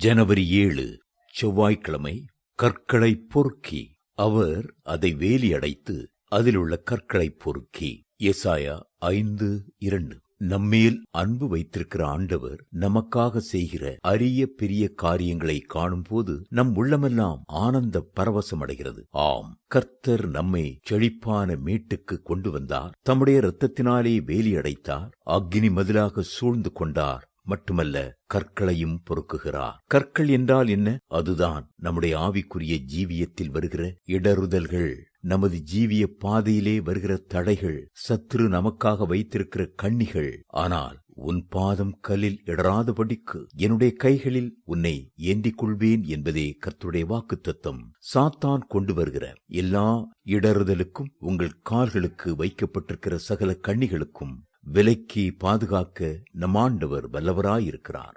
ஜனவரி 7 செவ்வாய்க்கிழமை. கற்களை பொறுக்கி அவர் அதை வேலி அடைத்து அதிலுள்ள கற்களை பொறுக்கி. எசாயா 5:2. நம்மேல் அன்பு வைத்திருக்கிற ஆண்டவர் நமக்காக செய்கிற அரிய பெரிய காரியங்களை காணும் போது நம் உள்ளமெல்லாம் ஆனந்த பரவசம் அடைகிறது. ஆம், கர்த்தர் நம்மை செழிப்பான மீட்டுக்கு கொண்டு வந்தார். தம்முடைய இரத்தத்தினாலே வேலி அடைத்தார். அக்னி மதிலாக சூழ்ந்து கொண்டார். மட்டுமல்ல, கற்களையும் பொறுக்குகிறார். கற்கள் என்றால் என்ன? அதுதான் நம்முடைய ஆவிக்குரிய ஜீவியத்தில் வருகிற இடறுதல்கள், நமது ஜீவிய பாதையிலே வருகிற தடைகள், சத்துரு நமக்காக வைத்திருக்கிற கண்ணிகள். ஆனால் உன் பாதம் கல்லில் இடராதபடிக்கு என்னுடைய கைகளில் உன்னை ஏந்திக் கொள்வேன் என்பதே கர்த்தருடைய வாக்குத்தத்தம். சாத்தான் கொண்டு வருகிற எல்லா இடறுதலுக்கும், உங்கள் கால்களுக்கு வைக்கப்பட்டிருக்கிற சகல கண்ணிகளுக்கும் விலக்கி பாதுகாக்க நம் ஆண்டவர் வல்லவராயிருக்கிறார்.